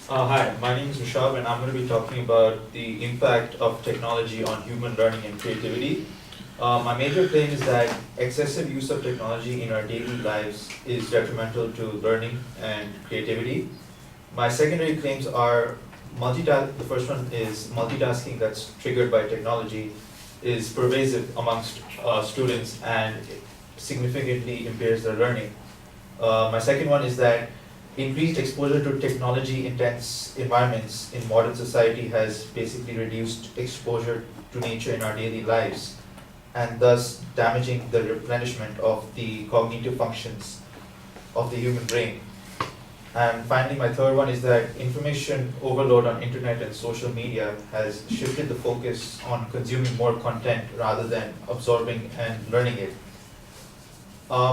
Hi, my name is Rishab, and I'm going to be talking about the impact of technology on human learning and creativity. My major claim is that excessive use of technology in our daily lives is detrimental to learning and creativity. My secondary claims are the first one is multitasking that's triggered by technology is pervasive amongst students and significantly impairs their learning. My second one is that increased exposure to technology intense environments in modern society has basically reduced exposure to nature in our daily lives and thus damaging the replenishment of the cognitive functions of the human brain. And finally, my third one is that information overload on internet and social media has shifted the focus on consuming more content rather than absorbing and learning it.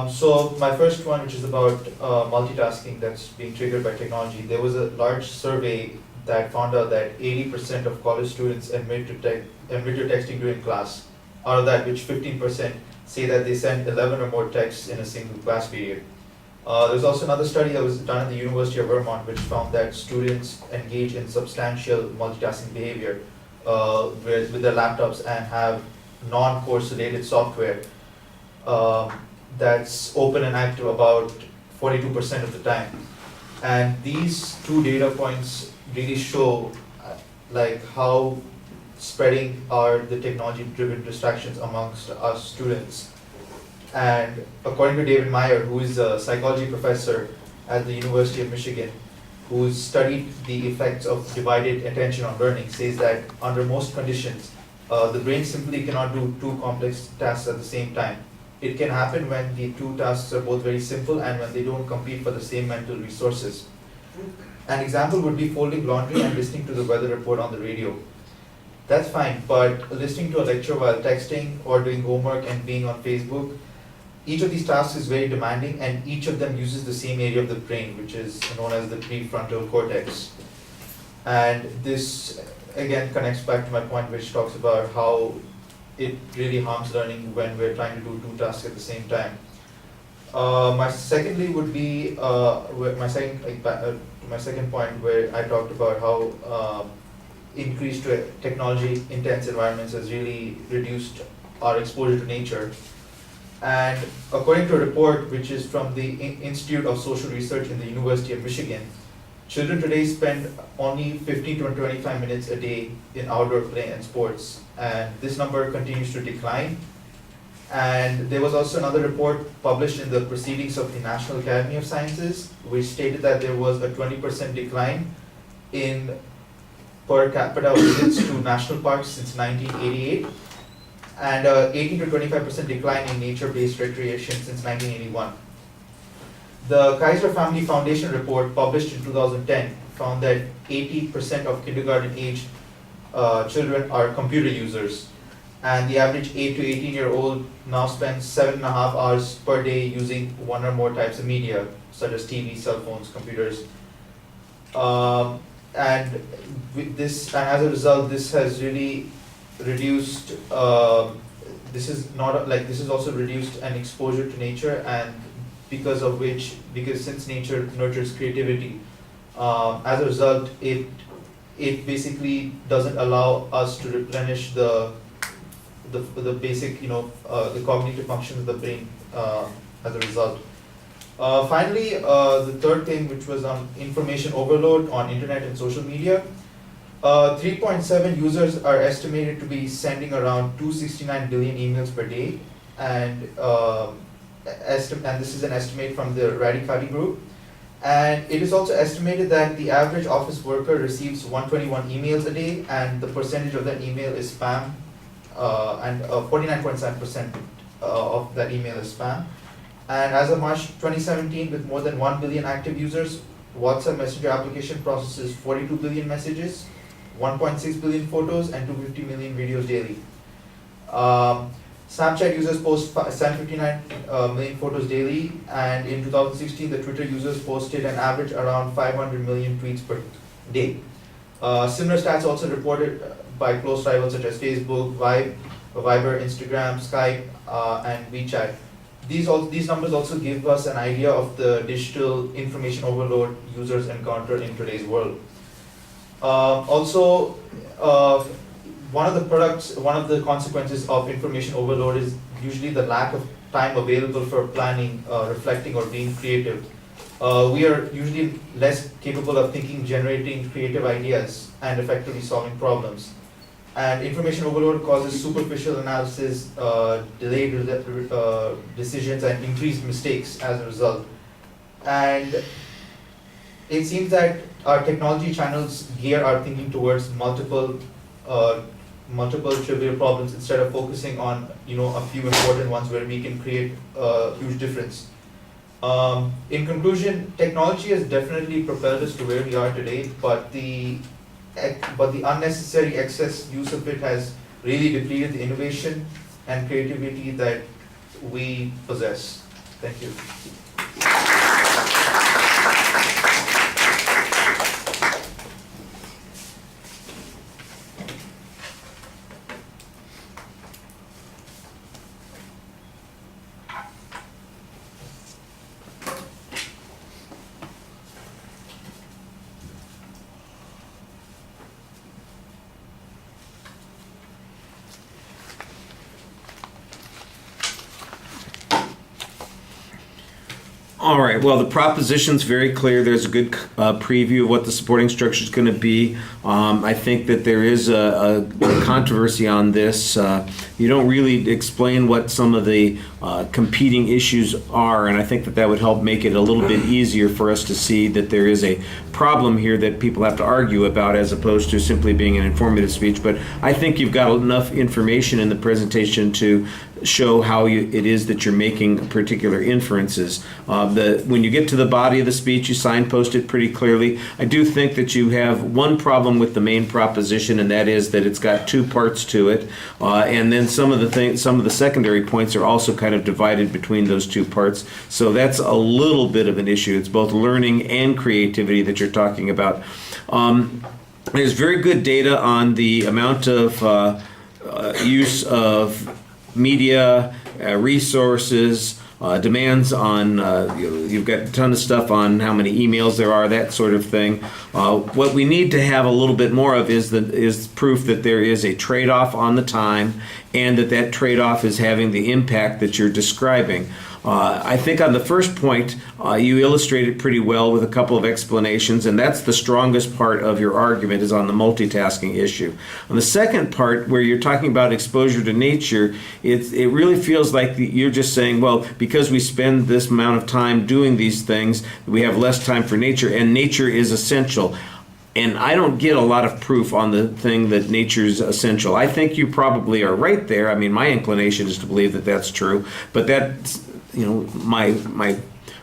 So my first one, which is about multitasking that's being triggered by technology, there was a large survey that found out that 80% of college students admit to texting during class. Out of that, which 15% say that they send 11 or more texts in a single class period. There's also another study that was done at the University of Vermont, which found that students engage in substantial multitasking behavior with their laptops and have non-course related software that's open and active about 42% of the time. And these two data points really show like how spreading are the technology-driven distractions amongst us students. And according to David Meyer, who is a psychology professor at the University of Michigan, who studied the effects of divided attention on learning, says that under most conditions, the brain simply cannot do two complex tasks at the same time. It can happen when the two tasks are both very simple and when they don't compete for the same mental resources. An example would be folding laundry and listening to the weather report on the radio. That's fine, but listening to a lecture while texting or doing homework and being on Facebook, each of these tasks is very demanding and each of them uses the same area of the brain, which is known as the prefrontal cortex. And this again connects back to my point, which talks about how it really harms learning when we're trying to do two tasks at the same time. My secondly would be my second point where I talked about how increased technology intense environments has really reduced our exposure to nature. And according to a report which is from the Institute of Social Research in the University of Michigan, children today spend only 15 to 25 minutes a day in outdoor play and sports, and this number continues to decline. And there was also another report published in the Proceedings of the National Academy of Sciences, which stated that there was a 20% decline in per capita visits to national parks since 1988, and 18 to 25% decline in nature-based recreation since 1981. The Kaiser Family Foundation report published in 2010 found that 80% of kindergarten-aged children are computer users, and the average 8 to 18-year-old now spends 7.5 hours per day using one or more types of media, such as TV, cell phones, computers. And with this, and as a result, this has really reduced. This is also reduced an exposure to nature, and because since nature nurtures creativity, as a result, it basically doesn't allow us to replenish the basic the cognitive functions of the brain as a result. Finally, the third thing, which was on information overload on internet and social media. 3.7 users are estimated to be sending around 269 billion emails per day, and this is an estimate from the Radicati group. And it is also estimated that the average office worker receives 121 emails a day, and the percentage of that email is spam, and 49.7% of that email is spam. And as of March 2017, with more than 1 billion active users, WhatsApp Messenger application processes 42 billion messages, 1.6 billion photos, and 250 million videos daily. Snapchat users post 759 million photos daily, and in 2016, the Twitter users posted an average around 500 million tweets per day. Similar stats also reported by close rivals such as Facebook, Viber, Instagram, Skype, and WeChat. These numbers also give us an idea of the digital information overload users encounter in today's world. Also, one of the consequences of information overload is usually the lack of time available for planning, reflecting, or being creative. We are usually less capable of thinking, generating creative ideas, and effectively solving problems. And information overload causes superficial analysis, delayed decisions, and increased mistakes as a result. And it seems that our technology channels gear our thinking towards multiple trivial problems instead of focusing on a few important ones where we can create a huge difference. In conclusion, technology has definitely propelled us to where we are today, but the unnecessary excess use of it has really depleted the innovation and creativity that we possess. Thank you. All right, well, the proposition's very clear. There's a good preview of what the supporting structure is going to be. I think that there is a controversy on this. You don't really explain what some of the competing issues are, and I think that that would help make it a little bit easier for us to see that there is a problem here that people have to argue about as opposed to simply being an informative speech. But I think you've got enough information in the presentation to show how it is that you're making particular inferences. When you get to the body of the speech, you signpost it pretty clearly. I do think that you have one problem with the main proposition, and that is that it's got two parts to it, and then some of the secondary points are also kind of divided between those two parts. So that's a little bit of an issue. It's both learning and creativity that you're talking about. There's very good data on the amount of use of media, resources, demands on, you've got a ton of stuff on how many emails there are, that sort of thing. What we need to have a little bit more of is proof that there is a trade-off on the time and that trade-off is having the impact that you're describing. I think on the first point, you illustrated pretty well with a couple of explanations, and that's the strongest part of your argument is on the multitasking issue. On the second part, where you're talking about exposure to nature, it really feels like you're just saying, well, because we spend this amount of time doing these things, we have less time for nature, and nature is essential. And I don't get a lot of proof on the thing that nature's essential. I think you probably are right there. I mean, my inclination is to believe that that's true, but that's, my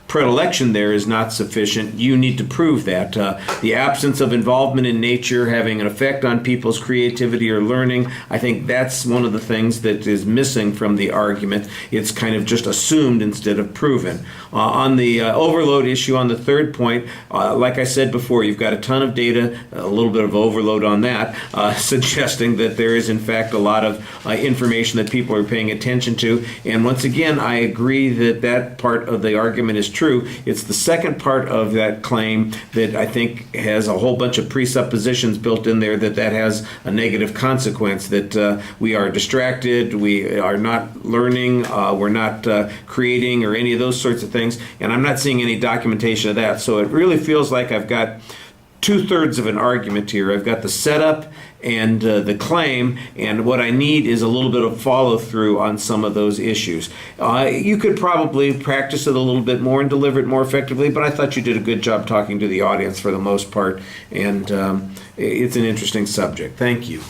predilection there is not sufficient. You need to prove that. The absence of involvement in nature having an effect on people's creativity or learning, I think that's one of the things that is missing from the argument. It's kind of just assumed instead of proven. On the overload issue, on the third point, like I said before, you've got a ton of data, a little bit of overload on that, suggesting that there is in fact a lot of information that people are paying attention to. And once again, I agree that part of the argument is true. It's the second part of that claim that I think has a whole bunch of presuppositions built in there that has a negative consequence, that we are distracted, we are not learning, we're not creating or any of those sorts of things, and I'm not seeing any documentation of that. So it really feels like I've got two-thirds of an argument here. I've got the setup and the claim, and what I need is a little bit of follow-through on some of those issues. You could probably practice it a little bit more and deliver it more effectively, but I thought you did a good job talking to the audience for the most part, and it's an interesting subject. Thank you.